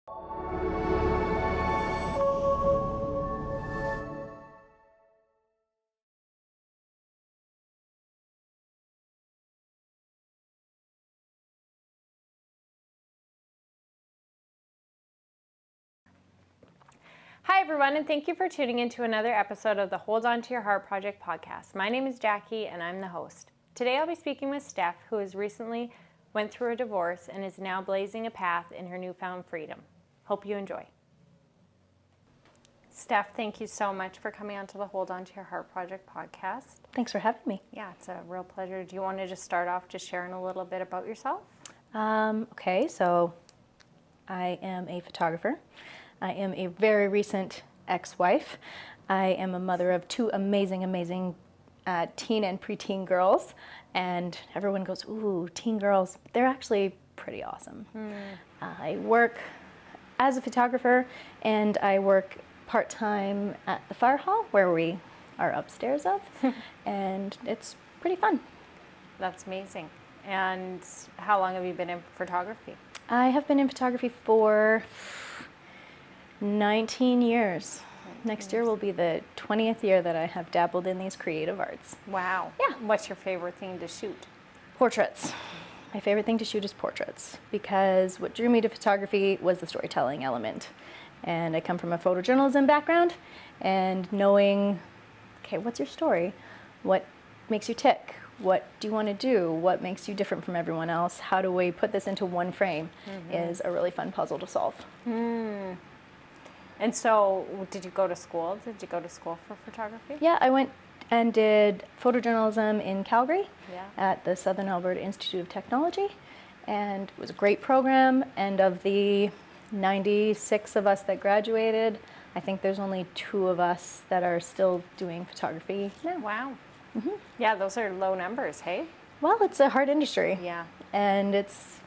Hi everyone, and thank you for tuning in to another episode of the Hold On to Your Heart Project podcast. My name is Jackie and I'm the host. Today I'll be speaking with Steph, who has recently went through a divorce and is now blazing a path in her newfound freedom. Hope you enjoy. Steph, thank you so much for coming on to the Hold On to Your Heart Project podcast. Thanks for having me. Yeah, it's a real pleasure. Do you want to just start off just sharing a little bit about yourself? Okay, so I am a photographer. I am a very recent ex-wife. I am a mother of two amazing teen and preteen girls. And everyone goes, ooh, teen girls. They're actually pretty awesome. I work as a photographer and I work part-time at the fire hall where we are upstairs of. And it's pretty fun. That's amazing. And how long have you been in photography? I have been in photography for 19 years. Next year will be the 20th year that I have dabbled in these creative arts. Wow. Yeah. What's your favorite thing to shoot? Portraits. My favorite thing to shoot is portraits because what drew me to photography was the storytelling element. And I come from a photojournalism background and knowing, okay, what's your story? What makes you tick? What do you want to do? What makes you different from everyone else? How do we put this into one frame is a really fun puzzle to solve. And so, did you go to school? Did you go to school for photography? Yeah, I went and did photojournalism in Calgary Yeah. at the Southern Alberta Institute of Technology. And it was a great program. And of the 96 of us that graduated, I think there's only 2 of us that are still doing photography now. Wow. Yeah, those are low numbers, hey? Well, it's a hard industry. Yeah. And it's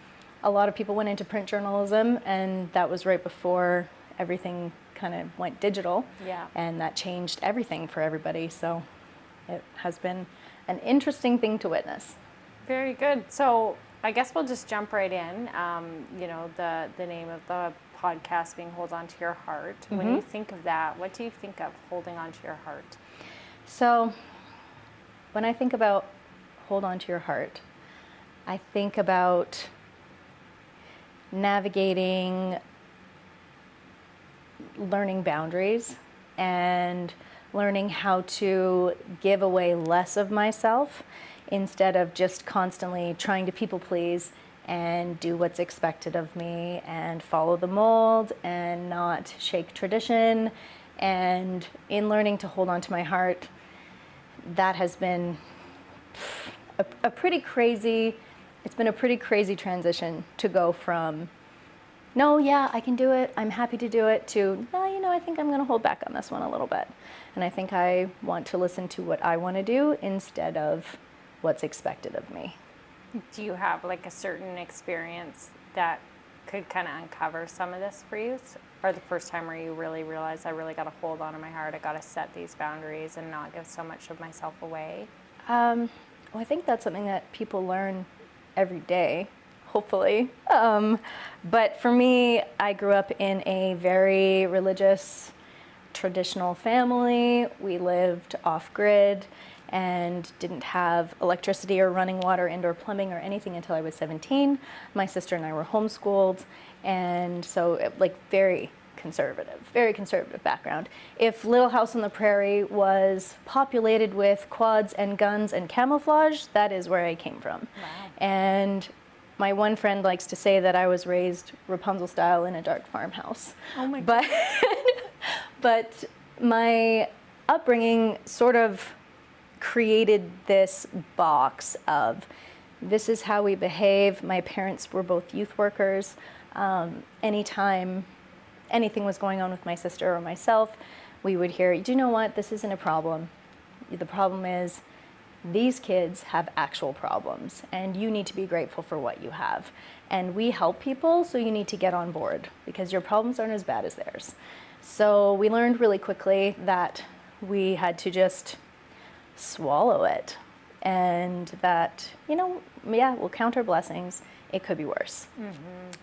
a lot of people went into print journalism, and that was right before everything kind of went digital. Yeah. And that changed everything for everybody. So it has been an interesting thing to witness. Very good. So, I guess we'll just jump right in. You know, the name of the podcast being Hold On to Your Heart. When you think of that, what do you think of holding on to your heart? So when I think about hold on to your heart, I think about navigating, learning boundaries and learning how to give away less of myself instead of just constantly trying to people please and do what's expected of me and follow the mold and not shake tradition. And in learning to hold on to my heart, that has been a pretty crazy transition to go from, no, yeah, I can do it, I'm happy to do it, to, no, you know, I think I'm going to hold back on this one a little bit. And I think I want to listen to what I want to do instead of what's expected of me. Do you have like a certain experience that could kind of uncover some of this for you? Or the first time where you really realized I really got to hold on to my heart, I got to set these boundaries and not give so much of myself away? Well, I think that's something that people learn every day, hopefully. But for me, I grew up in a very religious, traditional family. We lived off-grid and didn't have electricity or running water, indoor plumbing, or anything until I was 17. My sister and I were homeschooled, and so very conservative background. If Little House on the Prairie was populated with quads and guns and camouflage, that is where I came from. Wow. And my one friend likes to say that I was raised Rapunzel style in a dark farmhouse. Oh my God. But my upbringing sort of created this box of, this is how we behave. My parents were both youth workers. Anytime anything was going on with my sister or myself, we would hear, do you know what, this isn't a problem. The problem is these kids have actual problems and you need to be grateful for what you have. And we help people, so you need to get on board because your problems aren't as bad as theirs. So we learned really quickly that we had to just swallow it, and that, we'll count our blessings. It could be worse.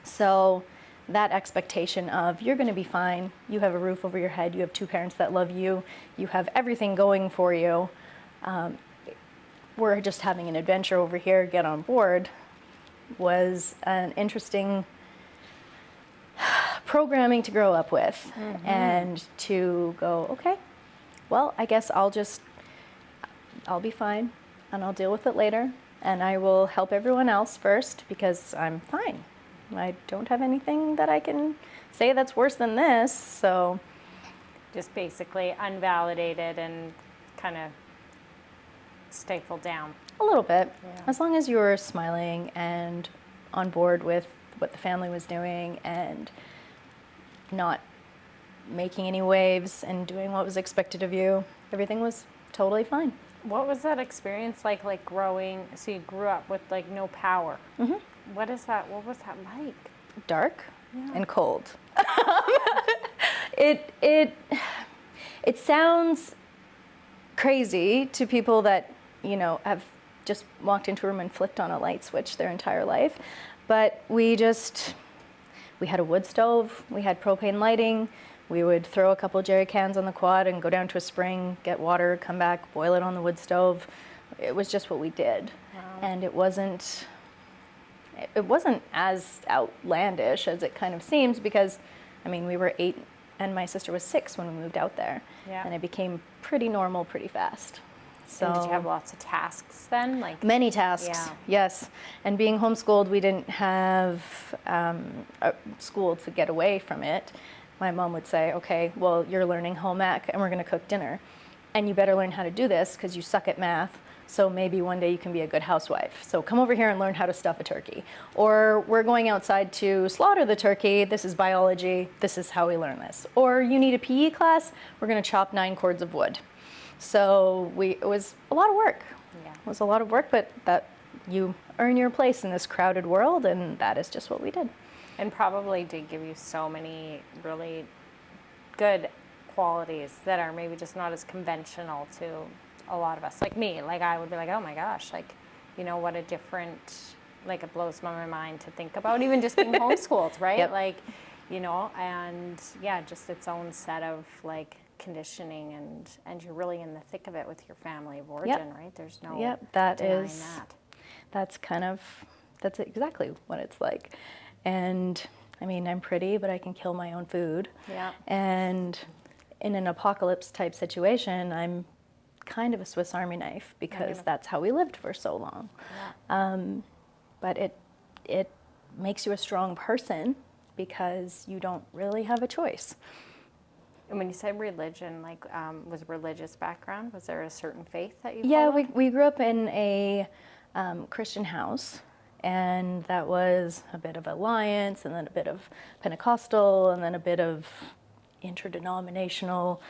So that expectation of you're going to be fine, you have a roof over your head, you have 2 parents that love you, you have everything going for you, we're just having an adventure over here, get on board, was an interesting programming to grow up with. And to go, okay, well, I guess I'll be fine and I'll deal with it later, and I will help everyone else first because I'm fine. I don't have anything that I can say that's worse than this, so. Just basically unvalidated and kind of stifled down. A little bit. Yeah. As long as you were smiling and on board with what the family was doing and not making any waves and doing what was expected of you, everything was totally fine. What was that experience like growing, so you grew up with like no power? What was that like? Dark Yeah. and cold. It sounds crazy to people that, have just walked into a room and flicked on a light switch their entire life, but we had a wood stove, we had propane lighting, we would throw a couple jerry cans on the quad and go down to a spring, get water, come back, boil it on the wood stove. It was just what we did. Wow. And it wasn't as outlandish as it kind of seems, because we were 8 and my sister was 6 when we moved out there. Yeah. And it became pretty normal pretty fast. So And did you have lots of tasks then? many tasks, Yeah. yes. And being homeschooled, we didn't have a school to get away from it. My mom would say, okay, well, you're learning home ec and we're going to cook dinner. And you better learn how to do this because you suck at math. So maybe one day you can be a good housewife. So come over here and learn how to stuff a turkey. Or we're going outside to slaughter the turkey. This is biology. This is how we learn this. Or you need a PE class. We're going to chop 9 cords of wood. So it was a lot of work. Yeah. It was a lot of work, but that you earn your place in this crowded world, and that is just what we did. And probably did give you so many really good qualities that are maybe just not as conventional to a lot of us. Like me, I would be like, oh my gosh, what a different, it blows my mind to think about even just being homeschooled, right? Yep. And yeah, just its own set of conditioning, and you're really in the thick of it with your family of origin, right? There's no denying that. That's exactly what it's like. And I'm pretty, but I can kill my own food. Yeah. And in an apocalypse type situation, I'm kind of a Swiss Army knife because that's how we lived for so long. Yeah. But it makes you a strong person because you don't really have a choice. And when you say religion, was religious background? Was there a certain faith that you Yeah, followed? we grew up in a Christian house, and that was a bit of Alliance, and then a bit of Pentecostal, and then a bit of interdenominational,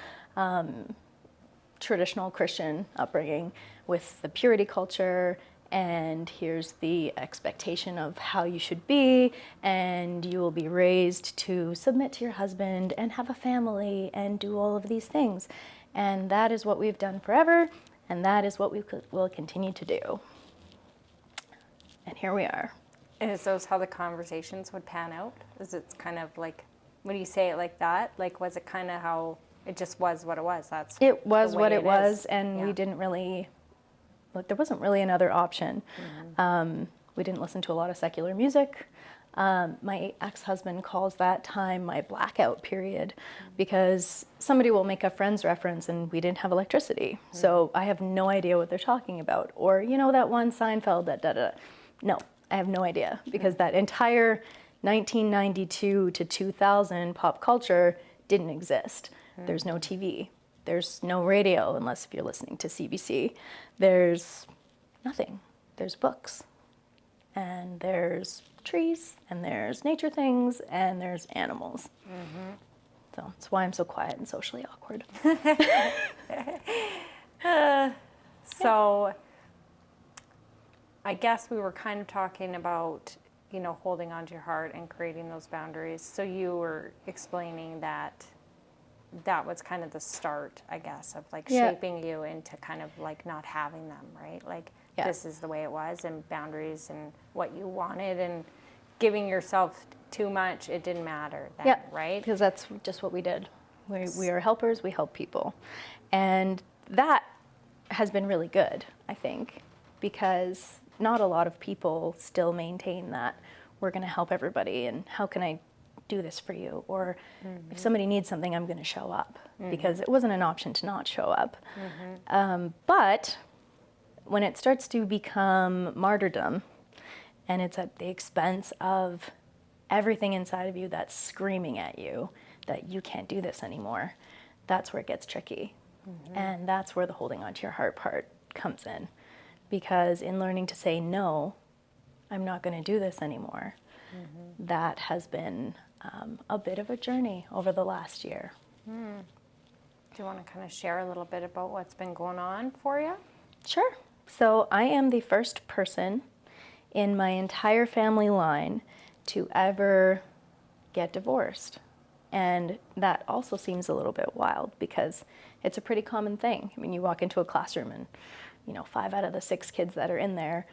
traditional Christian upbringing with the purity culture. And here's the expectation of how you should be, and you will be raised to submit to your husband and have a family and do all of these things. And that is what we've done forever, and that is what we will continue to do. And here we are. And is those how the conversations would pan out? Is it kind of when you say it like that, was it kind of how it just was what it was? It was the way what it was, is. and Yeah. we didn't really, there wasn't really another option. We didn't listen to a lot of secular music. My ex-husband calls that time my blackout period because somebody will make a Friends reference and we didn't have electricity. So I have no idea what they're talking about. Or, that one Seinfeld, that. No, I have no idea because that entire 1992 to 2000 pop culture didn't exist. There's no TV. There's no radio unless if you're listening to CBC. There's nothing. There's books. And there's trees, and there's nature things, and there's animals. So that's why I'm so quiet and socially awkward. So I guess we were kind of talking about, holding on to your heart and creating those boundaries. So you were explaining that was kind of the start, I guess, of shaping you into kind of not having them, right? This is the way it was, and boundaries and what you wanted, and giving yourself too much, it didn't matter then, Yeah, right? because that's just what we did. We are helpers, we help people. And that has been really good, I think, because not a lot of people still maintain that we're going to help everybody and how can I do this for you? Or if somebody needs something, I'm going to show up, because it wasn't an option to not show up. But when it starts to become martyrdom and it's at the expense of everything inside of you that's screaming at you that you can't do this anymore, that's where it gets tricky. And that's where the holding on to your heart part comes in. Because in learning to say, no, I'm not going to do this anymore, that has been a bit of a journey over the last year. Do you want to kind of share a little bit about what's been going on for you? Sure. So I am the first person in my entire family line to ever get divorced. And that also seems a little bit wild because it's a pretty common thing. I mean, you walk into a classroom and, 5 out of the 6 kids that are in there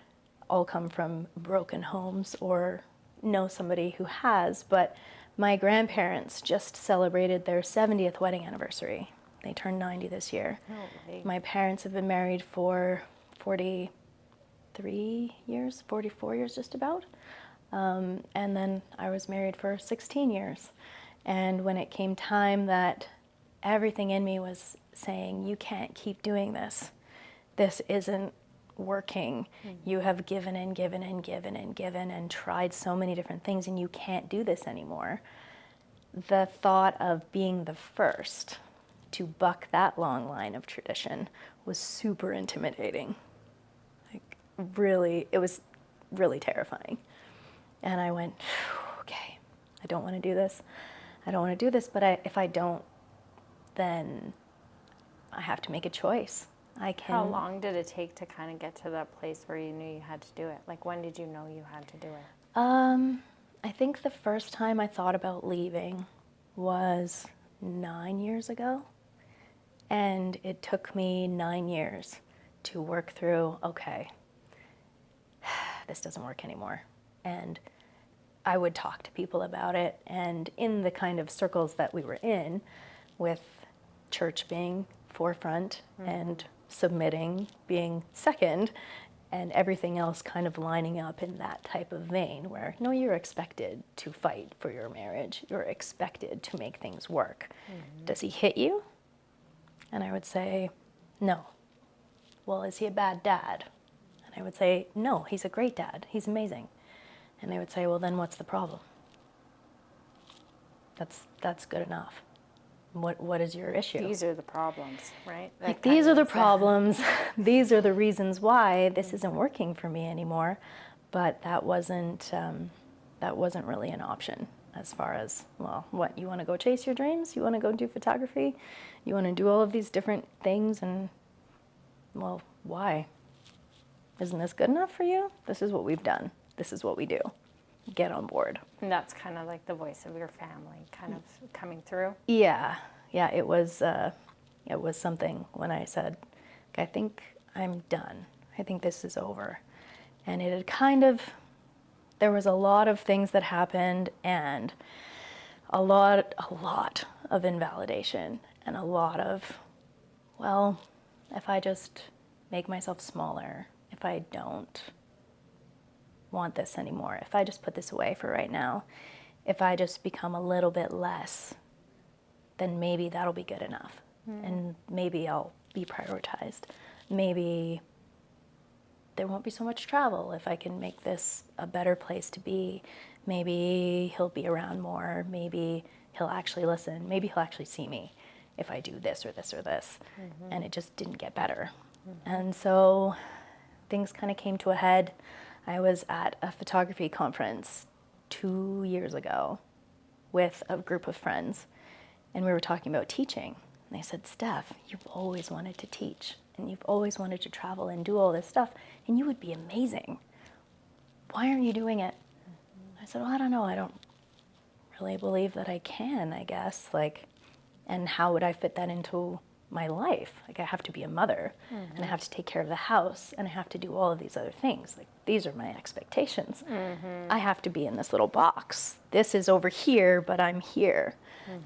all come from broken homes or know somebody who has. But my grandparents just celebrated their 70th wedding anniversary. They turned 90 this year. Oh, right. My parents have been married for 43 years, 44 years just about. And then I was married for 16 years. And when it came time that everything in me was saying, you can't keep doing this. This isn't working. You have given and given and given and given and tried so many different things and you can't do this anymore. The thought of being the first to buck that long line of tradition was super intimidating. It was really terrifying. And I went, okay, I don't want to do this. I don't want to do this, but if I don't, then I have to make a choice. How long did it take to kind of get to that place where you knew you had to do it? Like, when did you know you had to do it? I think the first time I thought about leaving was 9 years ago. And it took me 9 years to work through, okay, this doesn't work anymore. And I would talk to people about it, and in the kind of circles that we were in, with church being forefront and submitting being second, and everything else kind of lining up in that type of vein where, no, you're expected to fight for your marriage. You're expected to make things work. Does he hit you? And I would say, no. Well, is he a bad dad? And I would say, no, he's a great dad. He's amazing. And they would say, well, then what's the problem? That's good enough. What is your issue? These are the problems, right? Like, these are the problems. These are the reasons why this isn't working for me anymore. But that wasn't really an option as far as, well, what, you want to go chase your dreams? You want to go do photography? You want to do all of these different things? And, well, why? Isn't this good enough for you? This is what we've done. This is what we do. Get on board. And that's kind of like the voice of your family kind of coming through? Yeah, it was something when I said, I think I'm done. I think this is over. And it had kind of, there was a lot of things that happened and a lot of invalidation and a lot of, well, if I just make myself smaller, if I don't want this anymore, if I just put this away for right now, if I just become a little bit less, then maybe that'll be good enough. And maybe I'll be prioritized. Maybe there won't be so much travel if I can make this a better place to be. Maybe he'll be around more. Maybe he'll actually listen. Maybe he'll actually see me if I do this or this or this. And it just didn't get better. And so things kind of came to a head. I was at a photography conference 2 years ago with a group of friends, and we were talking about teaching. And they said, Steph, you've always wanted to teach, and you've always wanted to travel and do all this stuff, and you would be amazing. Why aren't you doing it? I said, well, I don't know. I don't really believe that I can, I guess. And how would I fit that into my life. Like, I have to be a mother, and I have to take care of the house, and I have to do all of these other things. Like, these are my expectations. I have to be in this little box. This is over here, but I'm here.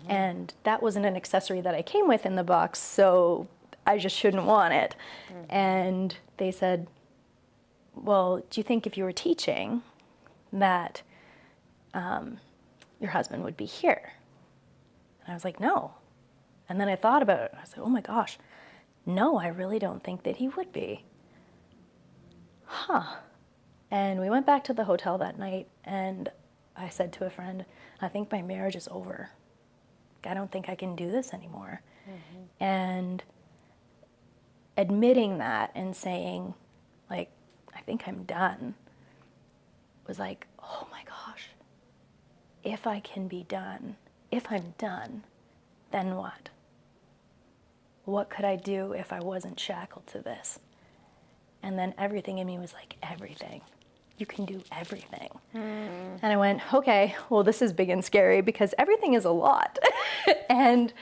And that wasn't an accessory that I came with in the box, so I just shouldn't want it. And they said, well, do you think if you were teaching that your husband would be here? And I was like, no. And then I thought about it. I was like, oh my gosh, no, I really don't think that he would be. And we went back to the hotel that night, and I said to a friend, I think my marriage is over. I don't think I can do this anymore. And admitting that and saying, like, I think I'm done, was like, oh my gosh, if I can be done, if I'm done, then what? What could I do if I wasn't shackled to this? And then everything in me was like, everything. You can do everything. And I went, okay, well, this is big and scary because everything is a lot. And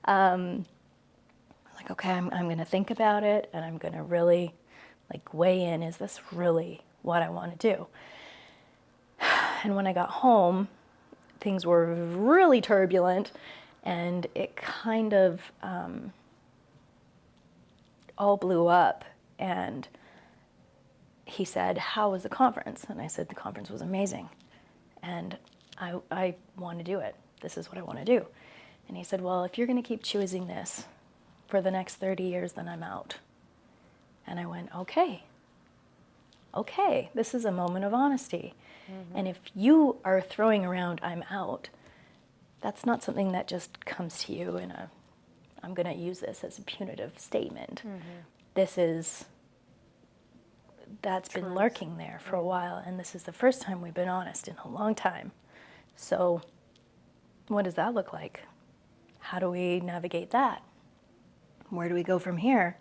like, okay, I'm going to think about it, and I'm going to really like weigh in. Is this really what I want to do? And when I got home, things were really turbulent, and it kind of all blew up. And he said, how was the conference? And I said, the conference was amazing, and I want to do it. This is what I want to do. And he said, well, if you're going to keep choosing this for the next 30 years, then I'm out. And I went, okay, this is a moment of honesty. And if you are throwing around, I'm out, that's not something that just comes to you in a, I'm going to use this as a punitive statement. This is, that's been lurking there for a while, and this is the first time we've been honest in a long time. So what does that look like? How do we navigate that? Where do we go from here?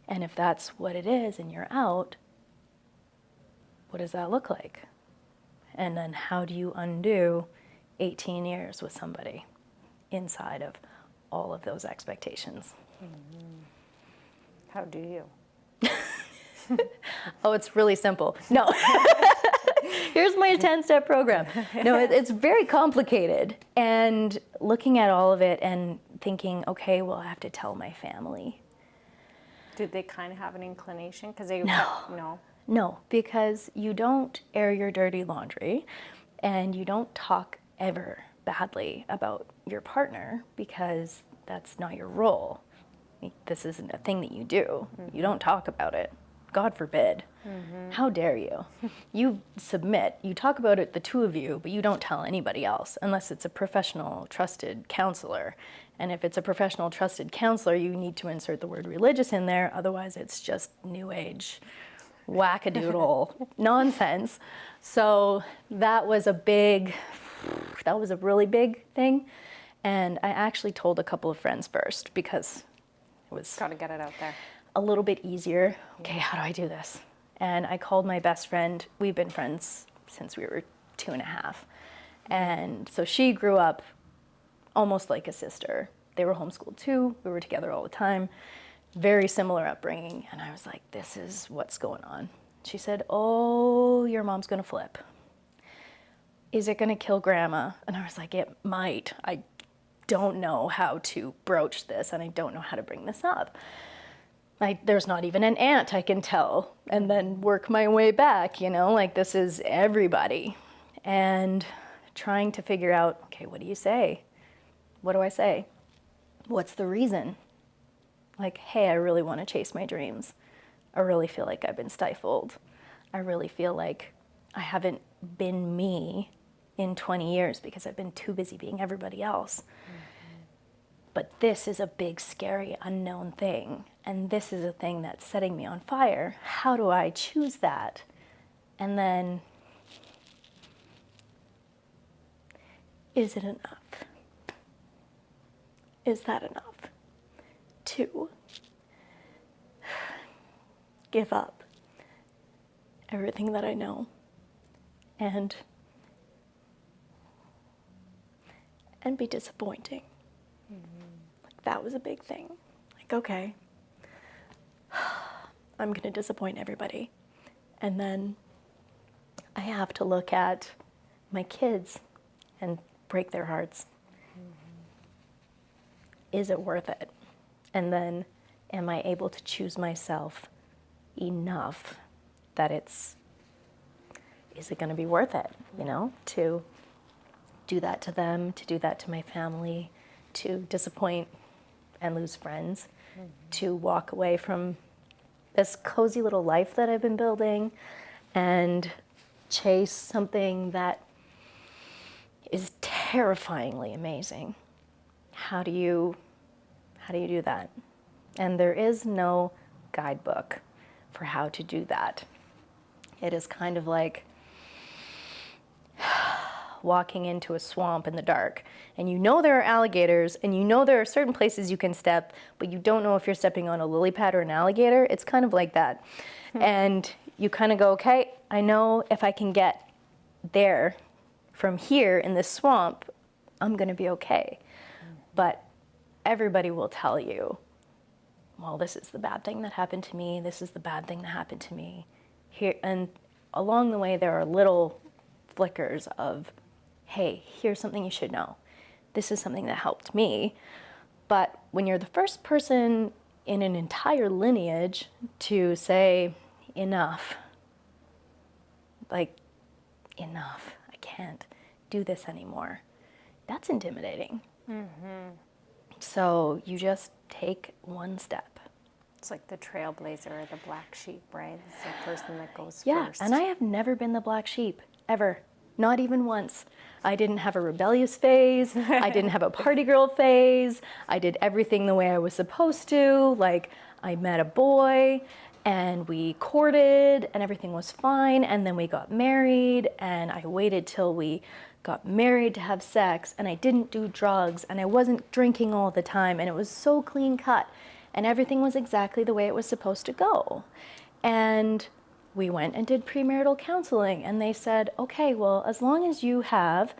And if that's what it is and you're out, what does that look like? And then how do you undo 18 years with somebody inside of all of those expectations? How do you? Oh, it's really simple. No. Here's my 10-step program. No, it's very complicated. And looking at all of it and thinking, okay, well, I have to tell my family. Did they kind of have an inclination? Because No, because you don't air your dirty laundry, and you don't talk ever badly about your partner, because that's not your role. This isn't a thing that you do. You don't talk about it. God forbid. How dare you? You submit. You talk about it, the two of you, but you don't tell anybody else unless it's a professional, trusted counselor. And if it's a professional, trusted counselor, you need to insert the word religious in there. Otherwise, it's just new age, wackadoodle nonsense. So that was a really big thing. And I actually told a couple of friends first, because it was got to get it out there. A little bit easier. Okay, how do I do this? And I called my best friend. We've been friends since we were 2.5. And so she grew up almost like a sister. They were homeschooled too. We were together all the time. Very similar upbringing. And I was like, this is what's going on. She said, oh, your mom's going to flip. Is it going to kill grandma? And I was like, it might. I don't know how to broach this, and I don't know how to bring this up. There's not even an aunt I can tell and then work my way back, like this is everybody. And trying to figure out, okay, what do you say? What do I say? What's the reason? Like, hey, I really want to chase my dreams. I really feel like I've been stifled. I really feel like I haven't been me in 20 years because I've been too busy being everybody else. But this is a big, scary, unknown thing. And this is a thing that's setting me on fire. How do I choose that? And then, is it enough? Is that enough to give up everything that I know and be disappointing? Like, that was a big thing. Like, like, okay, I'm going to disappoint everybody. And then I have to look at my kids and break their hearts. Is it worth it? And then am I able to choose myself enough that is it going to be worth it, to do that to them, to do that to my family, to disappoint and lose friends, to walk away from this cozy little life that I've been building and chase something that is terrifyingly amazing. How do you do that? And there is no guidebook for how to do that. It is kind of like walking into a swamp in the dark, and there are alligators, and there are certain places you can step, but you don't know if you're stepping on a lily pad or an alligator. It's kind of like that. And you kind of go, okay, I know if I can get there from here in this swamp, I'm going to be okay. But everybody will tell you, well, this is the bad thing that happened to me. This is the bad thing that happened to me. Here, and along the way, there are little flickers of, hey, here's something you should know. This is something that helped me. But when you're the first person in an entire lineage to say, enough, like, enough, I can't do this anymore, that's intimidating. So you just take one step. It's like the trailblazer or the black sheep, right? It's the person that goes Yeah, first. and I have never been the black sheep, ever. Not even once. I didn't have a rebellious phase. I didn't have a party girl phase. I did everything the way I was supposed to. Like, I met a boy, and we courted, and everything was fine, and then we got married, and I waited till we got married to have sex, and I didn't do drugs, and I wasn't drinking all the time, and it was so clean cut, and everything was exactly the way it was supposed to go. And we went and did premarital counseling, and they said, okay, well, as long as you have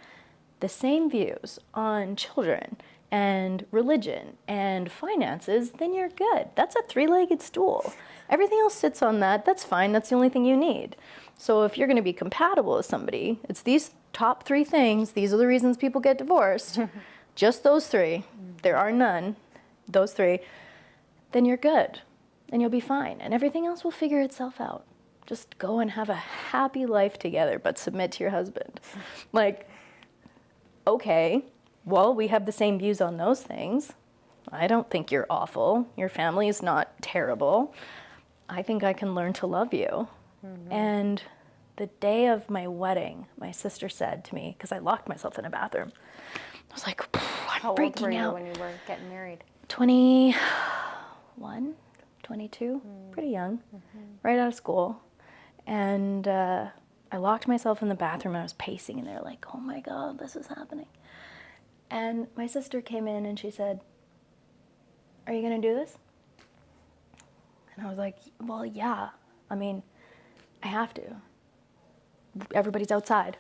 the same views on children and religion and finances, then you're good. That's a three-legged stool. Everything else sits on that. That's fine. That's the only thing you need. So if you're going to be compatible with somebody, it's these top three things. These are the reasons people get divorced. Just those three. There are none. Those three. Then you're good. And you'll be fine. And everything else will figure itself out. Just go and have a happy life together, but submit to your husband. Like, okay, well, we have the same views on those things. I don't think you're awful. Your family is not terrible. I think I can learn to love you. And the day of my wedding, my sister said to me, because I locked myself in a bathroom, I was like, I'm freaking out. How old were you when you were getting married? 21, 22, pretty young, right out of school. And I locked myself in the bathroom, and I was pacing in there like, oh my God, this is happening. And my sister came in and she said, are you going to do this? And I was like, well, yeah. I mean, I have to. Everybody's outside.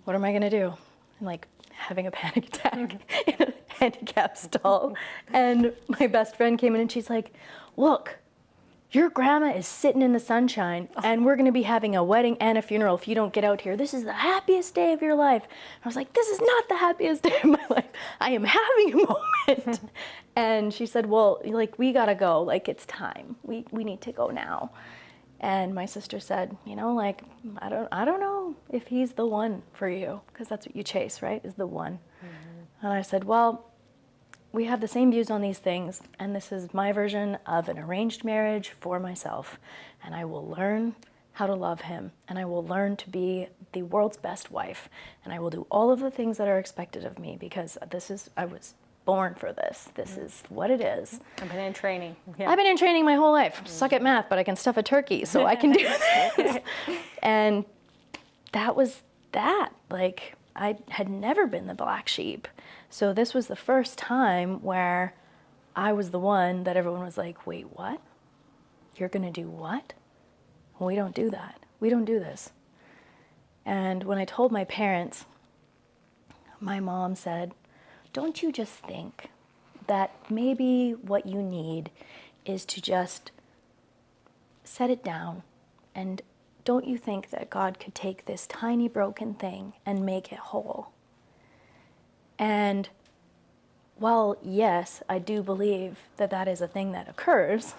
What am I going to do? I'm like having a panic attack in a handicap stall. And my best friend came in and she's like, look, your grandma is sitting in the sunshine, and we're going to be having a wedding and a funeral if you don't get out here. This is the happiest day of your life. I was like, this is not the happiest day of my life. I am having a moment. And she said, well, like, we got to go. Like, it's time. We need to go now. And my sister said, like, I don't know if he's the one for you, because that's what you chase, right, is the one. And I said, well, we have the same views on these things, and this is my version of an arranged marriage for myself. And I will learn how to love him, and I will learn to be the world's best wife, and I will do all of the things that are expected of me, because I was born for this. This is what it is. I've been in training. Yeah. I've been in training my whole life. Suck at math, but I can stuff a turkey, so I can do this. And that was that. Like, I had never been the black sheep. So this was the first time where I was the one that everyone was like, wait, what? You're going to do what? We don't do that. We don't do this. And when I told my parents, my mom said, don't you just think that maybe what you need is to just set it down. And don't you think that God could take this tiny broken thing and make it whole? And while, yes, I do believe that that is a thing that occurs,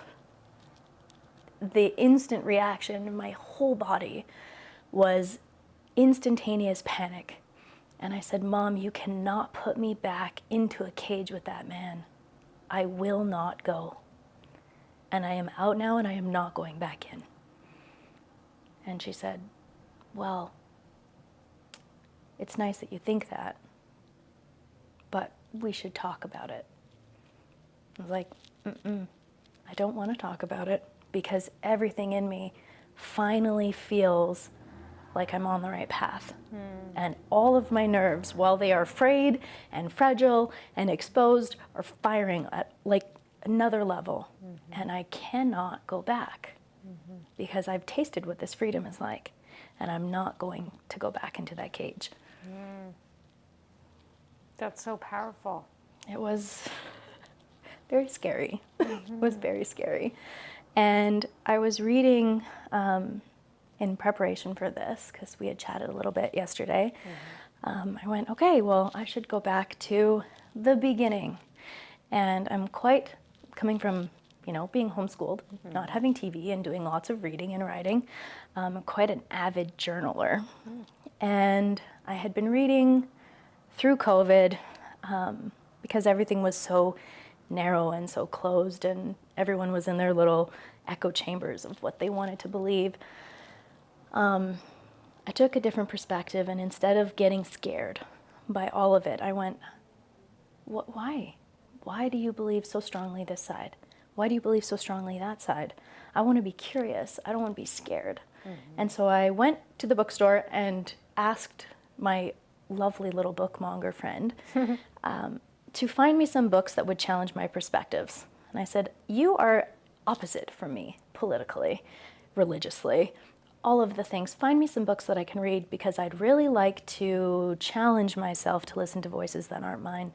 the instant reaction in my whole body was instantaneous panic. And I said, Mom, you cannot put me back into a cage with that man. I will not go. And I am out now and I am not going back in. And she said, well, it's nice that you think that, but we should talk about it. I was like, I don't want to talk about it, because everything in me finally feels like I'm on the right path. And all of my nerves, while they are afraid and fragile and exposed, are firing at like another level. And I cannot go back because I've tasted what this freedom is like, and I'm not going to go back into that cage. That's so powerful. It was very scary. It was very scary. And I was reading in preparation for this, because we had chatted a little bit yesterday. I went, okay, well, I should go back to the beginning. And I'm quite coming from, being homeschooled, not having TV, and doing lots of reading and writing. I'm quite an avid journaler. And I had been reading through COVID because everything was so narrow and so closed, and everyone was in their little echo chambers of what they wanted to believe. I took a different perspective, and instead of getting scared by all of it, I went, why? Why do you believe so strongly this side? Why do you believe so strongly that side? I want to be curious. I don't want to be scared. And so I went to the bookstore and asked my lovely little bookmonger friend to find me some books that would challenge my perspectives. And I said, you are opposite from me politically, religiously, all of the things. Find me some books that I can read, because I'd really like to challenge myself to listen to voices that aren't mine.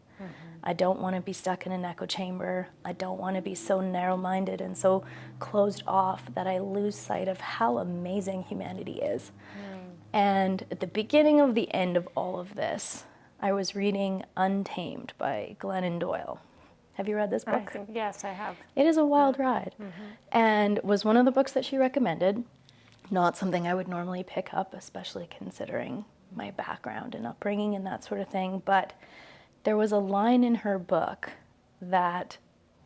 I don't want to be stuck in an echo chamber. I don't want to be so narrow-minded and so closed off that I lose sight of how amazing humanity is. And at the beginning of the end of all of this, I was reading Untamed by Glennon Doyle. Have you read this book? Yes, I have. It is a wild ride, and was one of the books that she recommended. Not something I would normally pick up, especially considering my background and upbringing and that sort of thing. But there was a line in her book that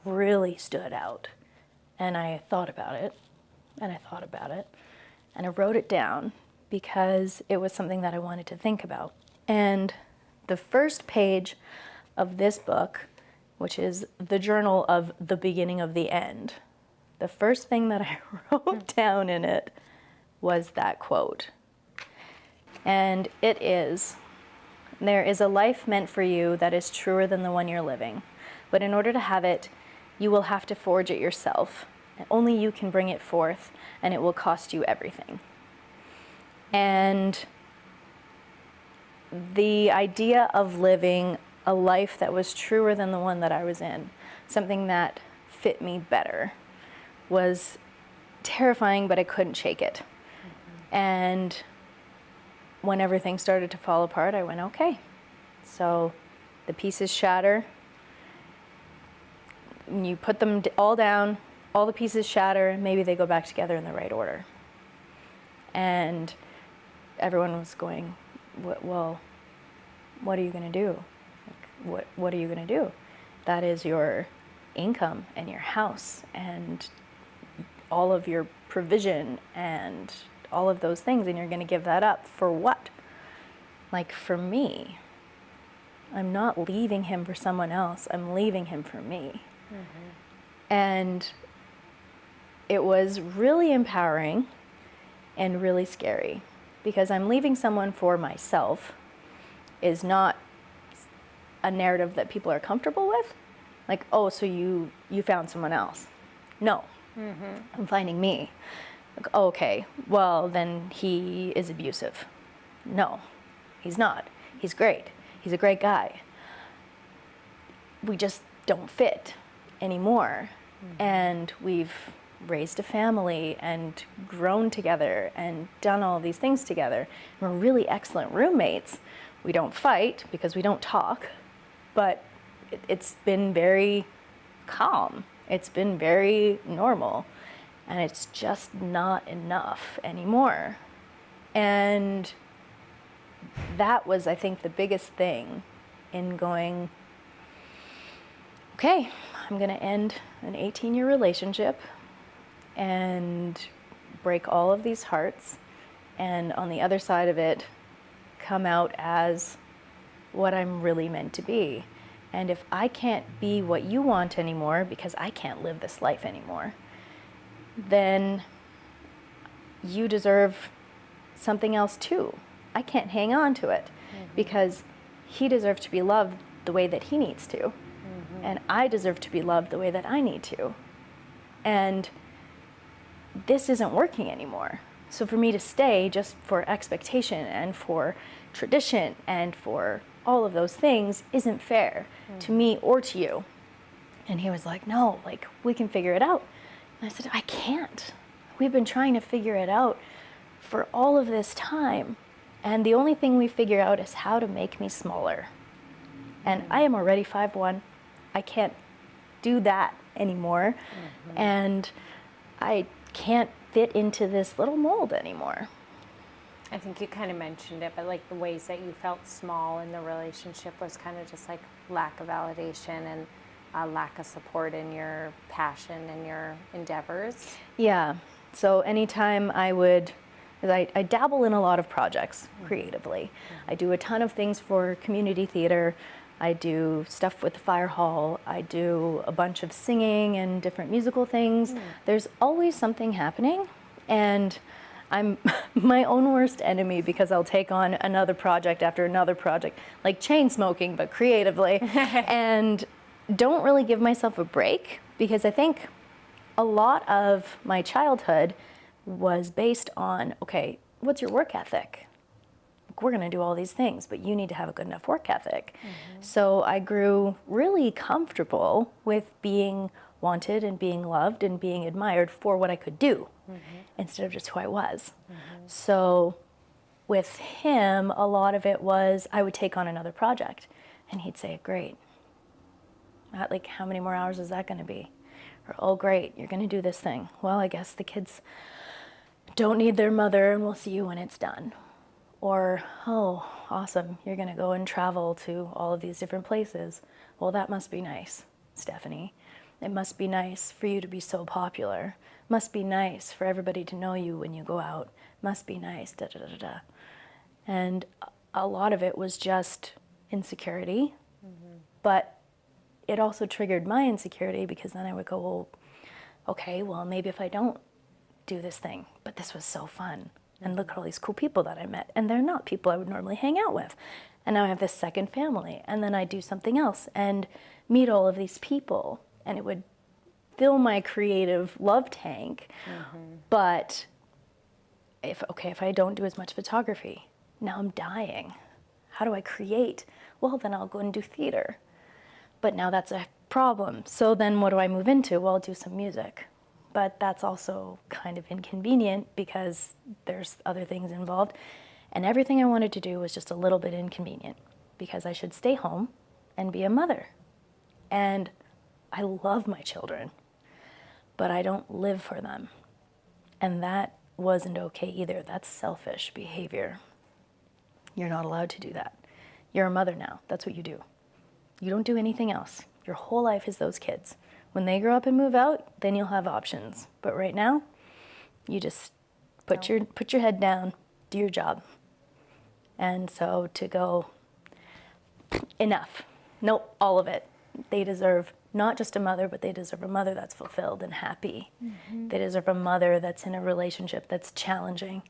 really stood out. And I thought about it, and I thought about it, and I wrote it down because it was something that I wanted to think about. And the first page of this book, which is the journal of the beginning of the end, the first thing that I wrote down in it was that quote. And it is, there is a life meant for you that is truer than the one you're living. But in order to have it, you will have to forge it yourself. And only you can bring it forth, and it will cost you everything. And the idea of living a life that was truer than the one that I was in, something that fit me better, was terrifying, but I couldn't shake it. And when everything started to fall apart, I went, okay. So the pieces shatter. You put them all down, all the pieces shatter, maybe they go back together in the right order. And everyone was going, well, what are you going to do? Like, what are you going to do? That is your income and your house and all of your provision and all of those things, and you're going to give that up for what? Like, for me, I'm not leaving him for someone else. I'm leaving him for me. And it was really empowering and really scary, because I'm leaving someone for myself is not a narrative that people are comfortable with. Like, oh, so you found someone else. No, I'm finding me. Like, oh, okay, well, then he is abusive. No, he's not. He's great. He's a great guy. We just don't fit anymore. And we've raised a family and grown together and done all these things together. We're really excellent roommates. We don't fight because we don't talk, but it's been very calm. It's been very normal, and it's just not enough anymore. And that was, I think, the biggest thing in going, okay, I'm gonna end an 18-year relationship and break all of these hearts, and on the other side of it, come out as what I'm really meant to be. And if I can't be what you want anymore because I can't live this life anymore, then you deserve something else too. I can't hang on to it because he deserves to be loved the way that he needs to. And I deserve to be loved the way that I need to. And this isn't working anymore. So for me to stay just for expectation and for tradition and for all of those things isn't fair to me or to you. And he was like, no, like, we can figure it out. And I said, I can't. We've been trying to figure it out for all of this time. And the only thing we figure out is how to make me smaller. And I am already 5'1". I can't do that anymore. And I can't fit into this little mold anymore. I think you kind of mentioned it, but like the ways that you felt small in the relationship was kind of just like lack of validation and lack of support in your passion and your endeavors. Yeah. So anytime I would, because I dabble in a lot of projects creatively. I do a ton of things for community theater. I do stuff with the fire hall. I do a bunch of singing and different musical things. There's always something happening, and I'm my own worst enemy because I'll take on another project after another project, like chain smoking, but creatively, and don't really give myself a break because I think a lot of my childhood was based on, okay, what's your work ethic? We're going to do all these things, but you need to have a good enough work ethic. So I grew really comfortable with being wanted and being loved and being admired for what I could do instead of just who I was. So with him, a lot of it was I would take on another project and he'd say, great. Like, how many more hours is that going to be? Or, oh, great, you're going to do this thing. Well, I guess the kids don't need their mother and we'll see you when it's done. Or, oh, awesome, you're going to go and travel to all of these different places. Well, that must be nice, Stephanie. It must be nice for you to be so popular. Must be nice for everybody to know you when you go out. Must be nice, da da da da da. And a lot of it was just insecurity, but it also triggered my insecurity because then I would go, well, okay, well, maybe if I don't do this thing, but this was so fun. And look at all these cool people that I met. And they're not people I would normally hang out with. And now I have this second family. And then I do something else and meet all of these people. And it would fill my creative love tank. But if I don't do as much photography, now I'm dying. How do I create? Well, then I'll go and do theater. But now that's a problem. So then what do I move into? Well, I'll do some music. But that's also kind of inconvenient because there's other things involved. And everything I wanted to do was just a little bit inconvenient because I should stay home and be a mother. And I love my children, but I don't live for them. And that wasn't okay either. That's selfish behavior. You're not allowed to do that. You're a mother now. That's what you do. You don't do anything else. Your whole life is those kids. When they grow up and move out, then you'll have options. But right now, you just put your head down, do your job. And so to go, enough. Nope, all of it. They deserve not just a mother, but they deserve a mother that's fulfilled and happy. They deserve a mother that's in a relationship that's challenging,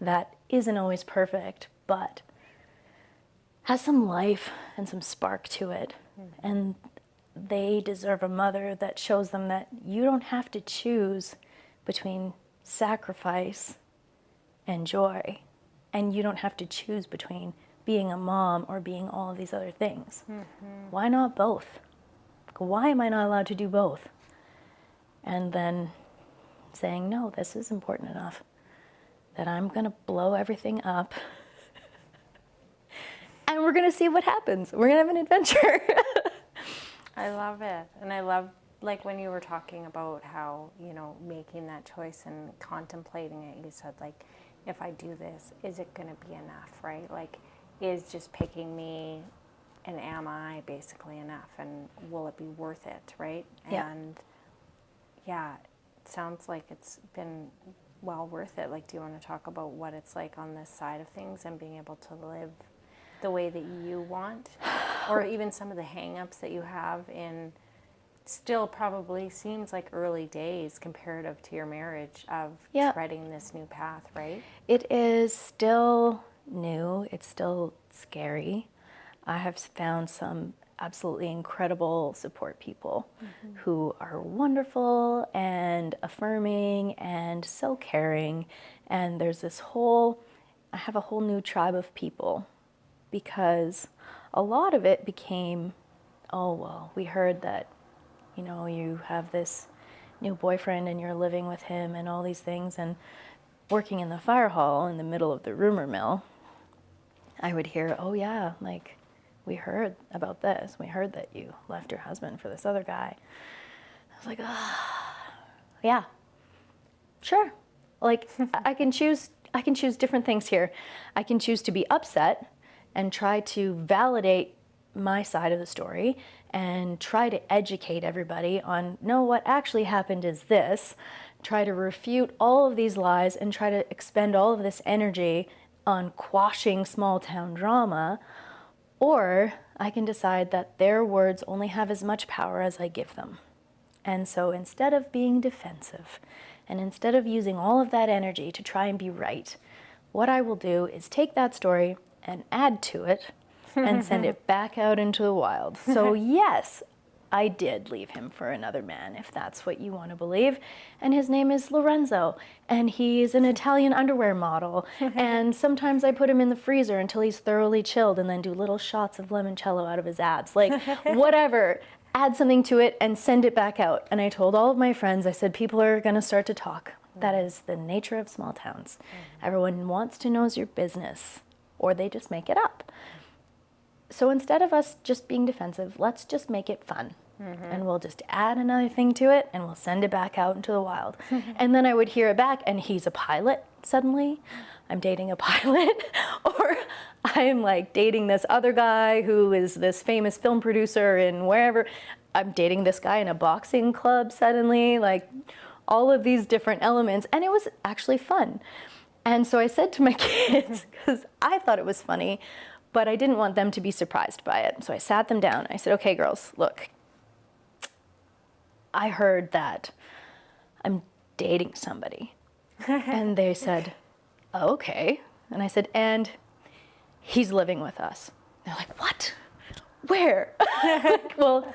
that isn't always perfect, but has some life and some spark to it. And they deserve a mother that shows them that you don't have to choose between sacrifice and joy. And you don't have to choose between being a mom or being all of these other things. Why not both? why am I not allowed to do both? And then saying, no, this is important enough that I'm going to blow everything up and we're going to see what happens. We're going to have an adventure. I love it. And I love, like, when you were talking about how, you know, making that choice and contemplating it, you said, like, if I do this, is it going to be enough, right? Like, is just picking me and am I basically enough? And will it be worth it, right? Yeah. And yeah, it sounds like it's been well worth it. Like, do you want to talk about what it's like on this side of things and being able to live the way that you want? Or even some of the hang-ups that you have in still probably seems like early days comparative to your marriage of treading this new path, right? It is still new. It's still scary. I have found some absolutely incredible support people who are wonderful and affirming and so caring. And there's this I have a whole new tribe of people, because a lot of it became, oh, well, we heard that, you know, you have this new boyfriend and you're living with him and all these things. And working in the fire hall in the middle of the rumor mill, I would hear, oh yeah, like, we heard about this. We heard that you left your husband for this other guy. I was like, yeah, sure. Like, I can choose different things here. I can choose to be upset and try to validate my side of the story and try to educate everybody on, no, what actually happened is this. Try to refute all of these lies and try to expend all of this energy on quashing small town drama. Or I can decide that their words only have as much power as I give them. And so instead of being defensive and instead of using all of that energy to try and be right, what I will do is take that story and add to it and send it back out into the wild. So yes, I did leave him for another man, if that's what you want to believe. And his name is Lorenzo, and he's an Italian underwear model. And sometimes I put him in the freezer until he's thoroughly chilled and then do little shots of limoncello out of his abs. Like, whatever. Add something to it and send it back out. And I told all of my friends, I said, people are going to start to talk. That is the nature of small towns. Everyone wants to know your business, or they just make it up. So instead of us just being defensive, let's just make it fun. And we'll just add another thing to it and we'll send it back out into the wild. And then I would hear it back, and he's a pilot suddenly. I'm dating a pilot. Or I'm like dating this other guy who is this famous film producer in wherever. I'm dating this guy in a boxing club suddenly. Like, all of these different elements. And it was actually fun. And so I said to my kids, because I thought it was funny, but I didn't want them to be surprised by it. So I sat them down. I said, okay, girls, look, I heard that I'm dating somebody. And they said, oh, okay. And I said, and he's living with us. They're like, what? Where? Like, well,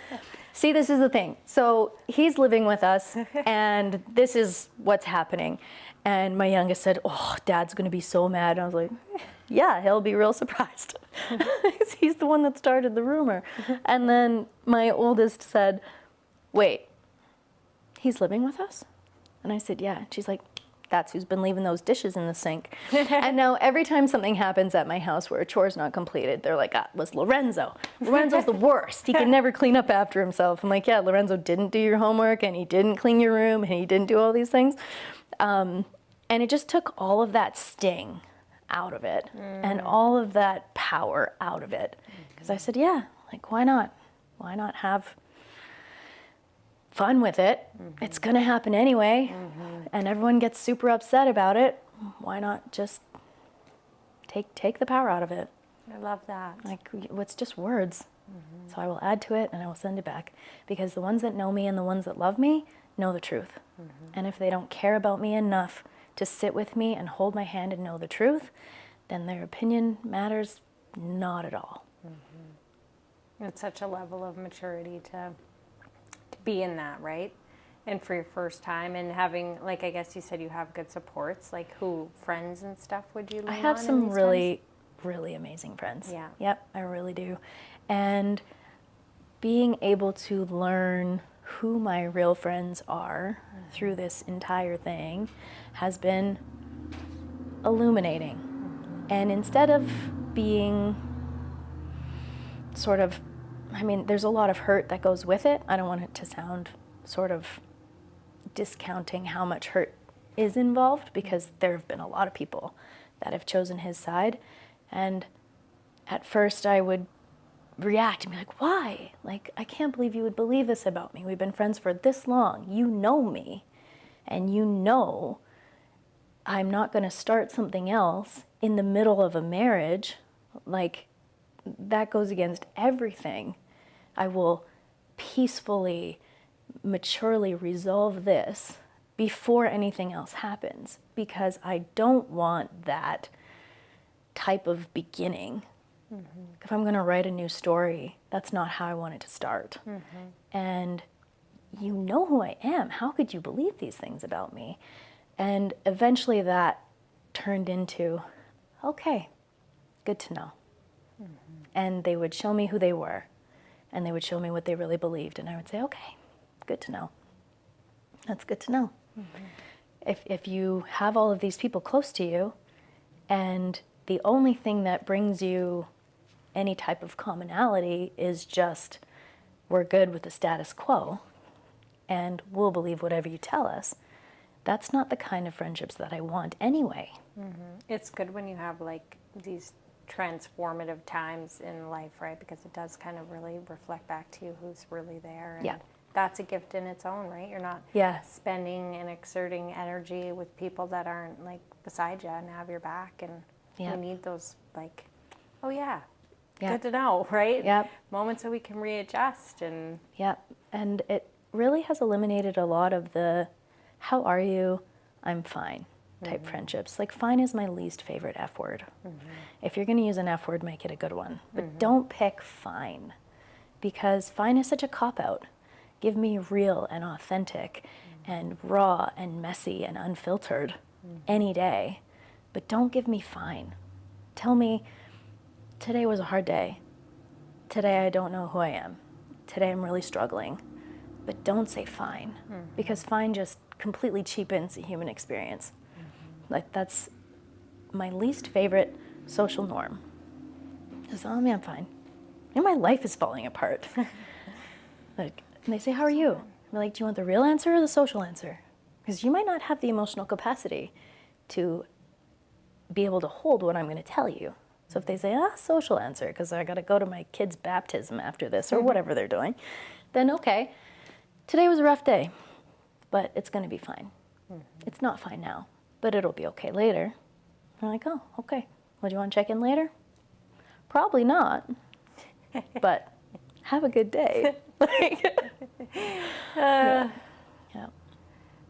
see, this is the thing. So he's living with us, and this is what's happening. And my youngest said, oh, Dad's going to be so mad. And I was like, yeah, he'll be real surprised. He's the one that started the rumor. And then my oldest said, wait, he's living with us? And I said, yeah. She's like, that's who's been leaving those dishes in the sink. And now every time something happens at my house where a chore's not completed, they're like, it was Lorenzo. Lorenzo's the worst. He can never clean up after himself. I'm like, yeah, Lorenzo didn't do your homework, and he didn't clean your room, and he didn't do all these things. And it just took all of that sting out of it and all of that power out of it. Because I said, yeah, like, why not? Why not have fun with it? It's going to happen anyway. And everyone gets super upset about it. Why not just take the power out of it? I love that. Like, it's just words. So I will add to it and I will send it back. Because the ones that know me and the ones that love me know the truth. And if they don't care about me enough to sit with me and hold my hand and know the truth, then their opinion matters not at all. It's such a level of maturity to be in that, right? And for your first time, and having, like, I guess you said you have good supports, like who, friends and stuff would you lean on? I have some really, really amazing friends. Yeah. Yep, I really do. And being able to learn who my real friends are through this entire thing has been illuminating. And instead of being sort of, I mean, there's a lot of hurt that goes with it. I don't want it to sound sort of discounting how much hurt is involved, because there have been a lot of people that have chosen his side. And at first I would react and be like, why? Like, I can't believe you would believe this about me. We've been friends for this long. You know me. And you know I'm not going to start something else in the middle of a marriage. Like, that goes against everything. I will peacefully, maturely resolve this before anything else happens, because I don't want that type of beginning. Mm-hmm. If I'm going to write a new story, that's not how I want it to start. Mm-hmm. And you know who I am. How could you believe these things about me? And eventually that turned into, okay, good to know. Mm-hmm. And they would show me who they were, and they would show me what they really believed, and I would say, okay, good to know. That's good to know. Mm-hmm. If you have all of these people close to you, and the only thing that brings you any type of commonality is just, we're good with the status quo, and we'll believe whatever you tell us, that's not the kind of friendships that I want anyway. Mm-hmm. It's good when you have like these transformative times in life, right? Because it does kind of really reflect back to you who's really there. And yeah. That's a gift in its own, right? You're not spending and exerting energy with people that aren't like beside you and have your back. And you need those like, oh yeah, good to know, right? Yep. Moments that we can readjust. And and it really has eliminated a lot of the, how are you? I'm fine type friendships. Like, fine is my least favorite F word. Mm-hmm. If you're going to use an F word, make it a good one. But don't pick fine, because fine is such a cop-out. Give me real and authentic and raw and messy and unfiltered any day. But don't give me fine. Tell me, today was a hard day. Today I don't know who I am. Today I'm really struggling. But don't say fine, because fine just completely cheapens the human experience. Like, that's my least favorite social norm. Just, oh man, I'm fine. And my life is falling apart. Like, and they say, how are you? I'm like, do you want the real answer or the social answer? Because you might not have the emotional capacity to be able to hold what I'm going to tell you. So if they say, social answer, because I got to go to my kid's baptism after this, or whatever they're doing, then okay, today was a rough day, but it's going to be fine. It's not fine now, but it'll be okay later. I'm like, oh, okay. Well, do you want to check in later? Probably not, but have a good day. Yeah.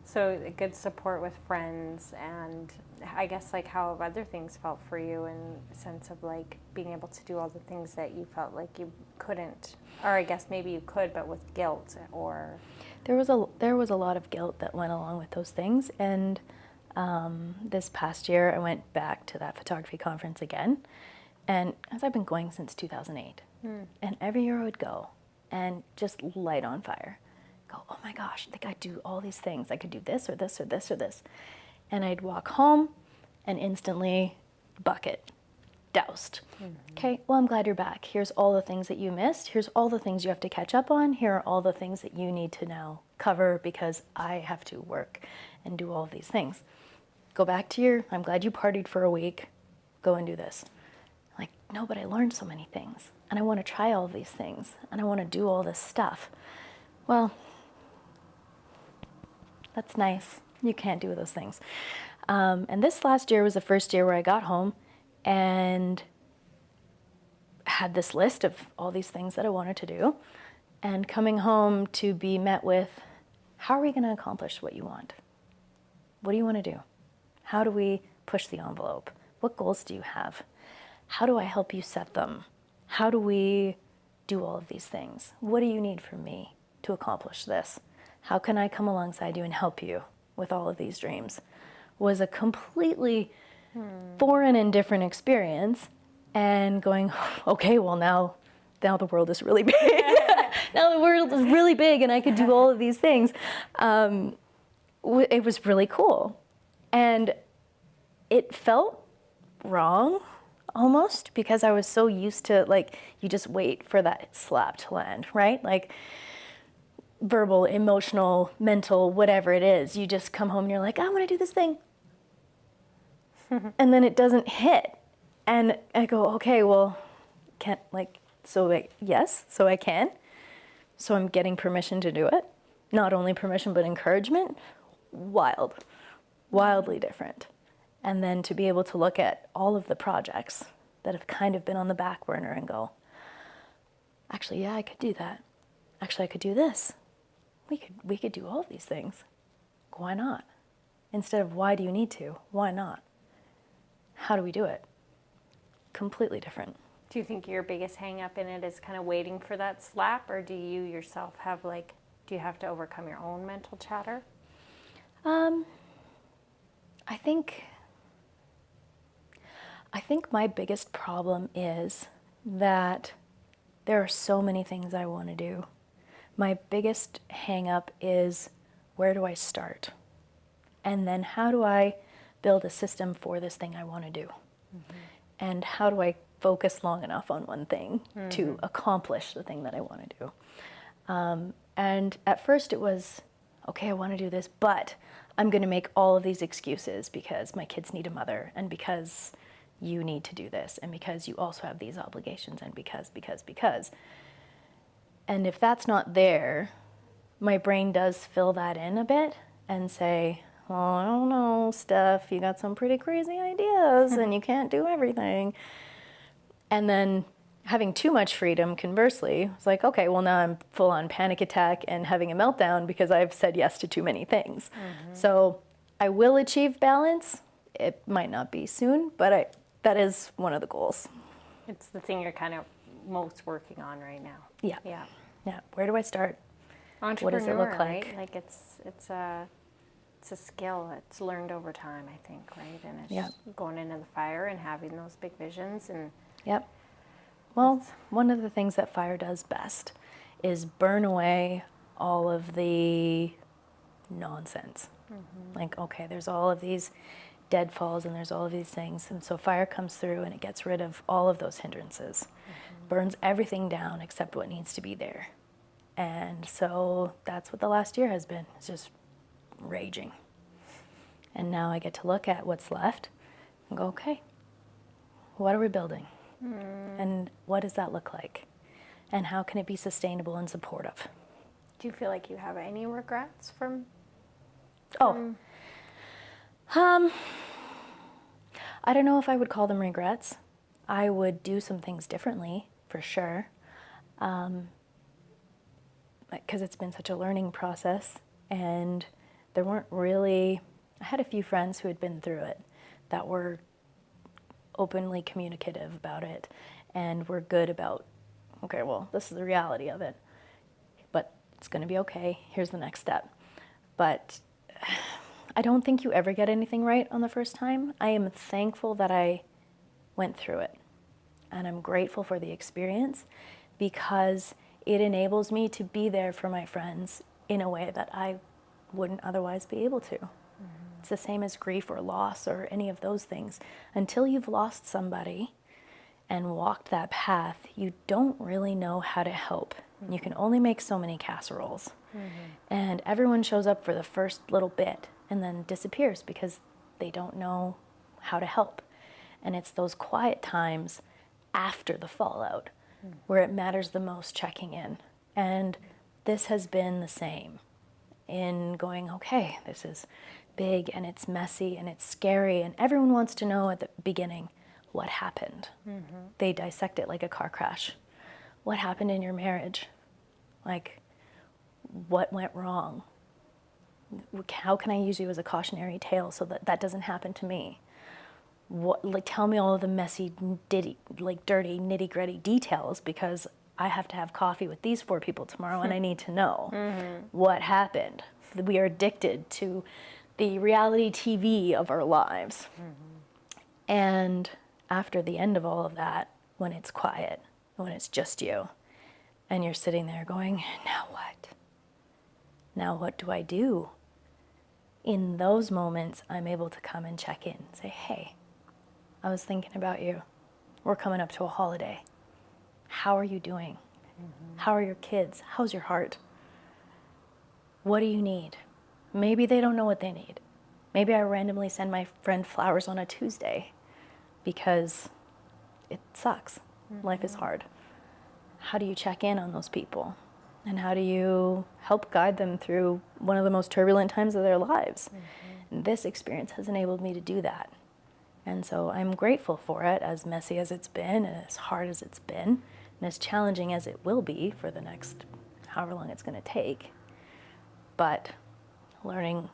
So good support with friends, and I guess like how have other things felt for you, in a sense of like being able to do all the things that you felt like you couldn't, or I guess maybe you could, but with guilt, or there was a lot of guilt that went along with those things. And this past year I went back to that photography conference again, and as I've been going since 2008, and every year I would go and just light on fire. Go, oh my gosh, I think I do all these things. I could do this or this or this or this. And I'd walk home and instantly bucket, doused. Okay, well, I'm glad you're back. Here's all the things that you missed. Here's all the things you have to catch up on. Here are all the things that you need to now cover, because I have to work and do all of these things. Go back to your, I'm glad you partied for a week. Go and do this. Like, no, but I learned so many things, and I want to try all of these things, and I want to do all this stuff. Well, that's nice. You can't do those things. And this last year was the first year where I got home and had this list of all these things that I wanted to do, and coming home to be met with, how are we going to accomplish what you want? What do you want to do? How do we push the envelope? What goals do you have? How do I help you set them? How do we do all of these things? What do you need from me to accomplish this? How can I come alongside you and help you with all of these dreams? Was a completely foreign and different experience, and going, okay, well now the world is really big. Now the world is really big and I could do all of these things. It was really cool. And it felt wrong almost because I was so used to, like, you just wait for that slap to land, right? Like verbal, emotional, mental, whatever it is. You just come home and you're like, I want to do this thing. And then it doesn't hit. And I go, okay, well, can't, like, yes, so I can. So I'm getting permission to do it. Not only permission, but encouragement. Wildly different. And then to be able to look at all of the projects that have kind of been on the back burner and go, actually, yeah, I could do that. Actually, I could do this. We could do all of these things. Why not? Instead of why do you need to? Why not? How do we do it? Completely different. Do you think your biggest hang up in it is kind of waiting for that slap, or do you yourself have, like, do you have to overcome your own mental chatter? I think my biggest problem is that there are so many things I want to do. My biggest hang up is, where do I start? And then how do I build a system for this thing I want to do? Mm-hmm. And how do I focus long enough on one thing to accomplish the thing that I want to do? And at first it was, okay, I want to do this, but I'm going to make all of these excuses because my kids need a mother, and because you need to do this, and because you also have these obligations, and because. And if that's not there, my brain does fill that in a bit and say, well, I don't know, Steph, you got some pretty crazy ideas and you can't do everything. And then having too much freedom, conversely, it's like, okay, well, now I'm full on panic attack and having a meltdown because I've said yes to too many things. Mm-hmm. So I will achieve balance. It might not be soon, but that is one of the goals. It's the thing you're kind of most working on right now. Yeah. Where do I start? Entrepreneur, what does it look like? Right? Like it's a skill. It's learned over time, I think, right? And it's just going into the fire and having those big visions. And yep. Well, one of the things that fire does best is burn away all of the nonsense. Mm-hmm. Like, okay, there's all of these deadfalls and there's all of these things. And so fire comes through and it gets rid of all of those hindrances, burns everything down except what needs to be there. And so that's what the last year has been. It's just raging. And now I get to look at what's left and go, okay, what are we building? And what does that look like? And how can it be sustainable and supportive? Do you feel like you have any regrets from I don't know if I would call them regrets. I would do some things differently, for sure. Because it's been such a learning process, and there weren't really, I had a few friends who had been through it that were openly communicative about it and were good about, okay, well, this is the reality of it, but it's going to be okay. Here's the next step. But I don't think you ever get anything right on the first time. I am thankful that I went through it, and I'm grateful for the experience because it enables me to be there for my friends in a way that I wouldn't otherwise be able to. Mm-hmm. It's the same as grief or loss or any of those things. Until you've lost somebody and walked that path, you don't really know how to help. Mm-hmm. You can only make so many casseroles. Mm-hmm. And everyone shows up for the first little bit and then disappears because they don't know how to help. And it's those quiet times after the fallout where it matters the most checking in. And this has been the same in going, okay, this is big and it's messy and it's scary and everyone wants to know at the beginning what happened. Mm-hmm. They dissect it like a car crash. What happened in your marriage? Like, what went wrong? How can I use you as a cautionary tale so that that doesn't happen to me? Tell me all of the messy, dirty, nitty-gritty details because I have to have coffee with these 4 people tomorrow and I need to know what happened. We are addicted to the reality TV of our lives. And after the end of all of that, when it's quiet, when it's just you, And you're sitting there going, now what? Now what do I do? In those moments, I'm able to come and check in, say, hey, I was thinking about you. We're coming up to a holiday. How are you doing? How are your kids? How's your heart? What do you need? Maybe they don't know what they need. Maybe I randomly send my friend flowers on a Tuesday because it sucks. Life is hard. How do you check in on those people? And how do you help guide them through one of the most turbulent times of their lives? This experience has enabled me to do that. And so I'm grateful for it, as messy as it's been, and as hard as it's been, and as challenging as it will be for the next however long it's going to take. But learning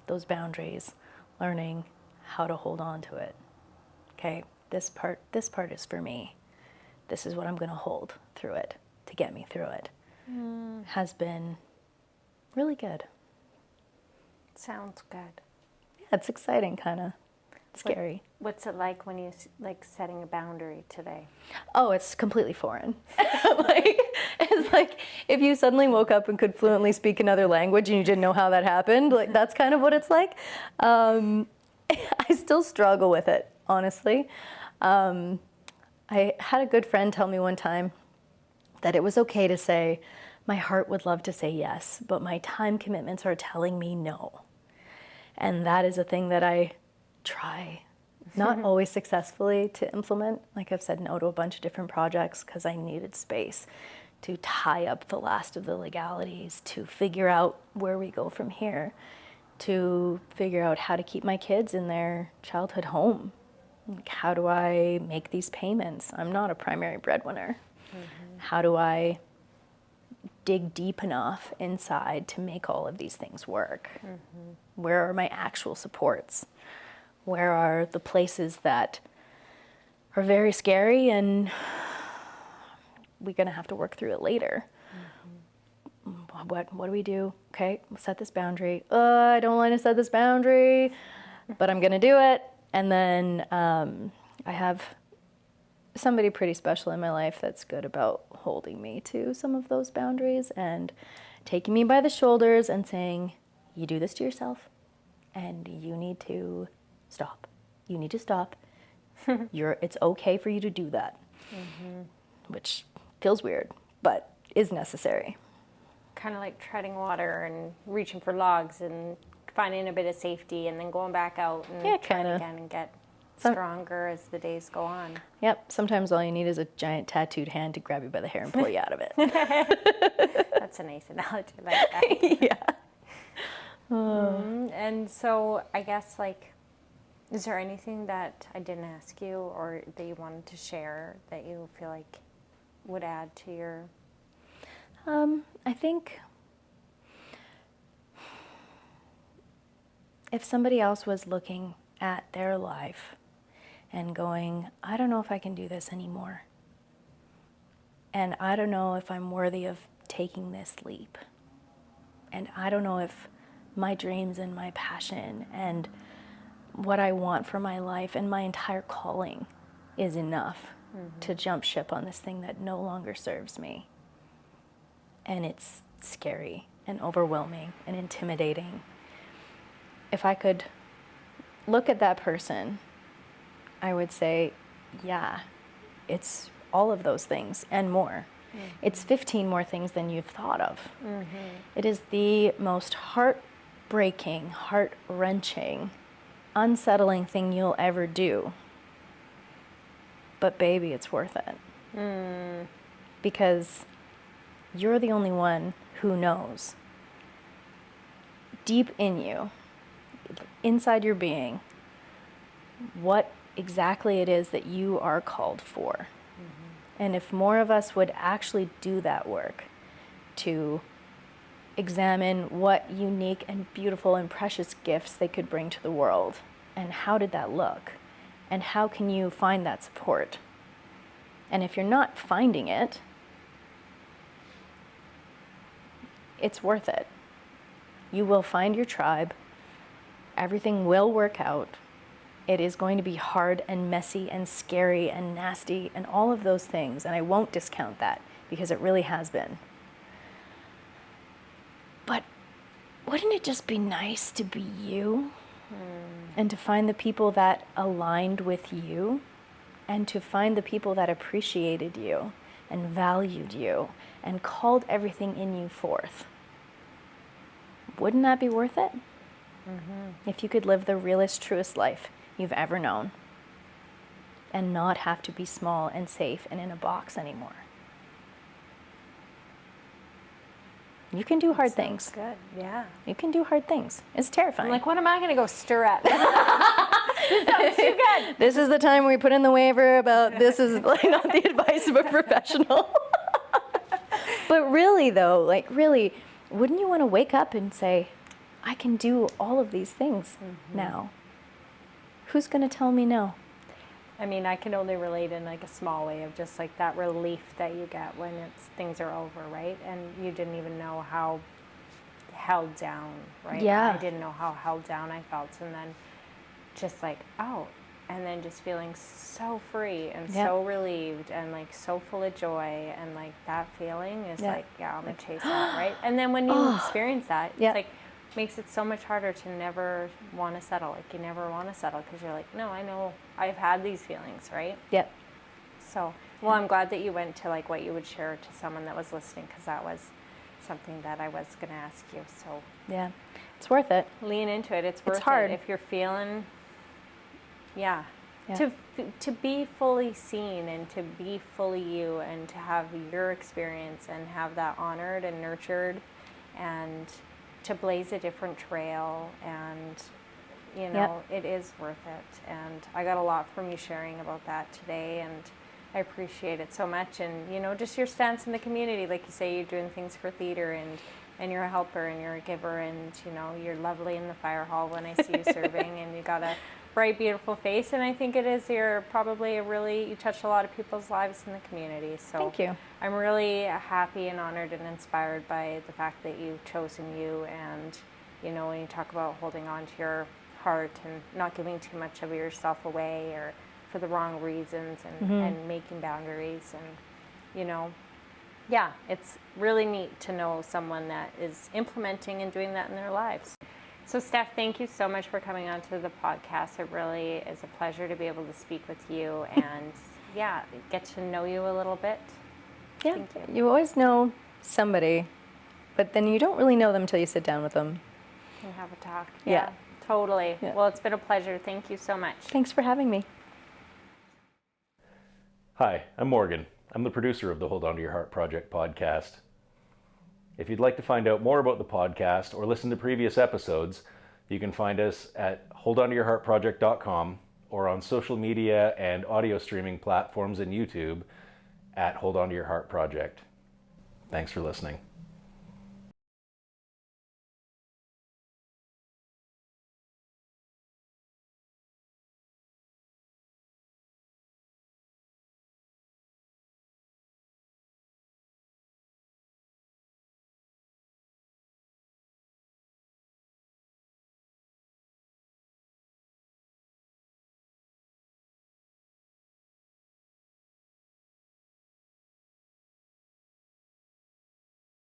those boundaries, learning how to hold on to it. Okay, this part is for me. This is what I'm going to hold through it to get me through it. Has been really good. Sounds good. Yeah, it's exciting, kind of scary. What's it like when you setting a boundary today? Oh, it's completely foreign. It's like if you suddenly woke up and could fluently speak another language and you didn't know how that happened. Like, that's kind of what it's like. I still struggle with it, honestly. I had a good friend tell me one time that it was okay to say, my heart would love to say yes, but my time commitments are telling me no. And that is a thing that I try, not always successfully, to implement. Like, I've said no to a bunch of different projects because I needed space to tie up the last of the legalities, to figure out where we go from here, to figure out how to keep my kids in their childhood home. Like, how do I make these payments? I'm not a primary breadwinner. How do I dig deep enough inside to make all of these things work? Where are my actual supports? Where are the places that are very scary and we're going to have to work through it later? What do we do? Okay, we'll set this boundary. I don't want to set this boundary, but I'm going to do it. And then I have somebody pretty special in my life that's good about holding me to some of those boundaries and taking me by the shoulders and saying, you do this to yourself and you need to stop. You need to stop. It's okay for you to do that, which feels weird, but is necessary. Kind of like treading water and reaching for logs and finding a bit of safety and then going back out and trying again and get stronger as the days go on. Yep. Sometimes all you need is a giant tattooed hand to grab you by the hair and pull you out of it. That's a nice analogy. Like that. Yeah. And so I guess, like, is there anything that I didn't ask you or that you wanted to share that you feel like would add to your... I think if somebody else was looking at their life and going, I don't know if I can do this anymore. And I don't know if I'm worthy of taking this leap. And I don't know if my dreams and my passion and what I want for my life and my entire calling is enough to jump ship on this thing that no longer serves me. And it's scary and overwhelming and intimidating. If I could look at that person, I would say, yeah, it's all of those things and more. It's 15 more things than you've thought of. It is the most heartbreaking, heart-wrenching, unsettling thing you'll ever do. But baby, it's worth it. Because you're the only one who knows deep in you, inside your being, what exactly it is that you are called for. And if more of us would actually do that work to examine what unique and beautiful and precious gifts they could bring to the world, and how did that look, and how can you find that support? And if you're not finding it, it's worth it. You will find your tribe. Everything will work out. It is going to be hard and messy and scary and nasty and all of those things, and I won't discount that because it really has been. But wouldn't it just be nice to be you? And to find the people that aligned with you, and to find the people that appreciated you and valued you and called everything in you forth. Wouldn't that be worth it? If you could live the realest, truest life you've ever known and not have to be small and safe and in a box anymore. You can do hard things. Good, yeah. You can do hard things. It's terrifying. I'm like, what am I going to go stir up? This sounds too good. This is the time we put in the waiver about this is like not the advice of a professional. But really though, like really, wouldn't you want to wake up and say, I can do all of these things now? Who's going to tell me no? I mean, I can only relate in like a small way of just like that relief that you get when things are over, right? And you didn't even know how held down, right? Yeah. I didn't know how held down I felt, and then just like, oh, and then just feeling so free and so relieved and like so full of joy, and like that feeling is like, yeah, I'm gonna chase that, right? And then when you experience that, it's like makes it so much harder to never want to settle. Like you never want to settle because you're like, no, I know I've had these feelings, right? Yep. So, well, I'm glad that you went to like what you would share to someone that was listening, because that was something that I was going to ask you. So yeah, it's worth it. Lean into it. It's worth hard. it if you're feeling, to be fully seen and to be fully you and to have your experience and have that honored and nurtured and to blaze a different trail, and you know, it is worth it. And I got a lot from you sharing about that today, and I appreciate it so much. And you know, just your stance in the community, like you say, you're doing things for theater, and you're a helper and you're a giver, and you know, you're lovely in the fire hall when I see you serving, and you got a bright, beautiful face, and I think it is, you're probably you touch a lot of people's lives in the community. So thank you. I'm really happy and honored and inspired by the fact that you've chosen you, and you know, when you talk about holding on to your heart and not giving too much of yourself away or for the wrong reasons, and making boundaries, and you know, yeah, it's really neat to know someone that is implementing and doing that in their lives. So Steph, thank you so much for coming on to the podcast. It really is a pleasure to be able to speak with you and get to know you a little bit. Yeah, thank you. You always know somebody, but then you don't really know them until you sit down with them. And have a talk. Yeah. Totally. Yeah. Well, it's been a pleasure. Thank you so much. Thanks for having me. Hi, I'm Morgan. I'm the producer of the Hold On to Your Heart Project podcast. If you'd like to find out more about the podcast or listen to previous episodes, you can find us at holdontoyourheartproject.com or on social media and audio streaming platforms and YouTube at Hold On to Your Heart Project. Thanks for listening.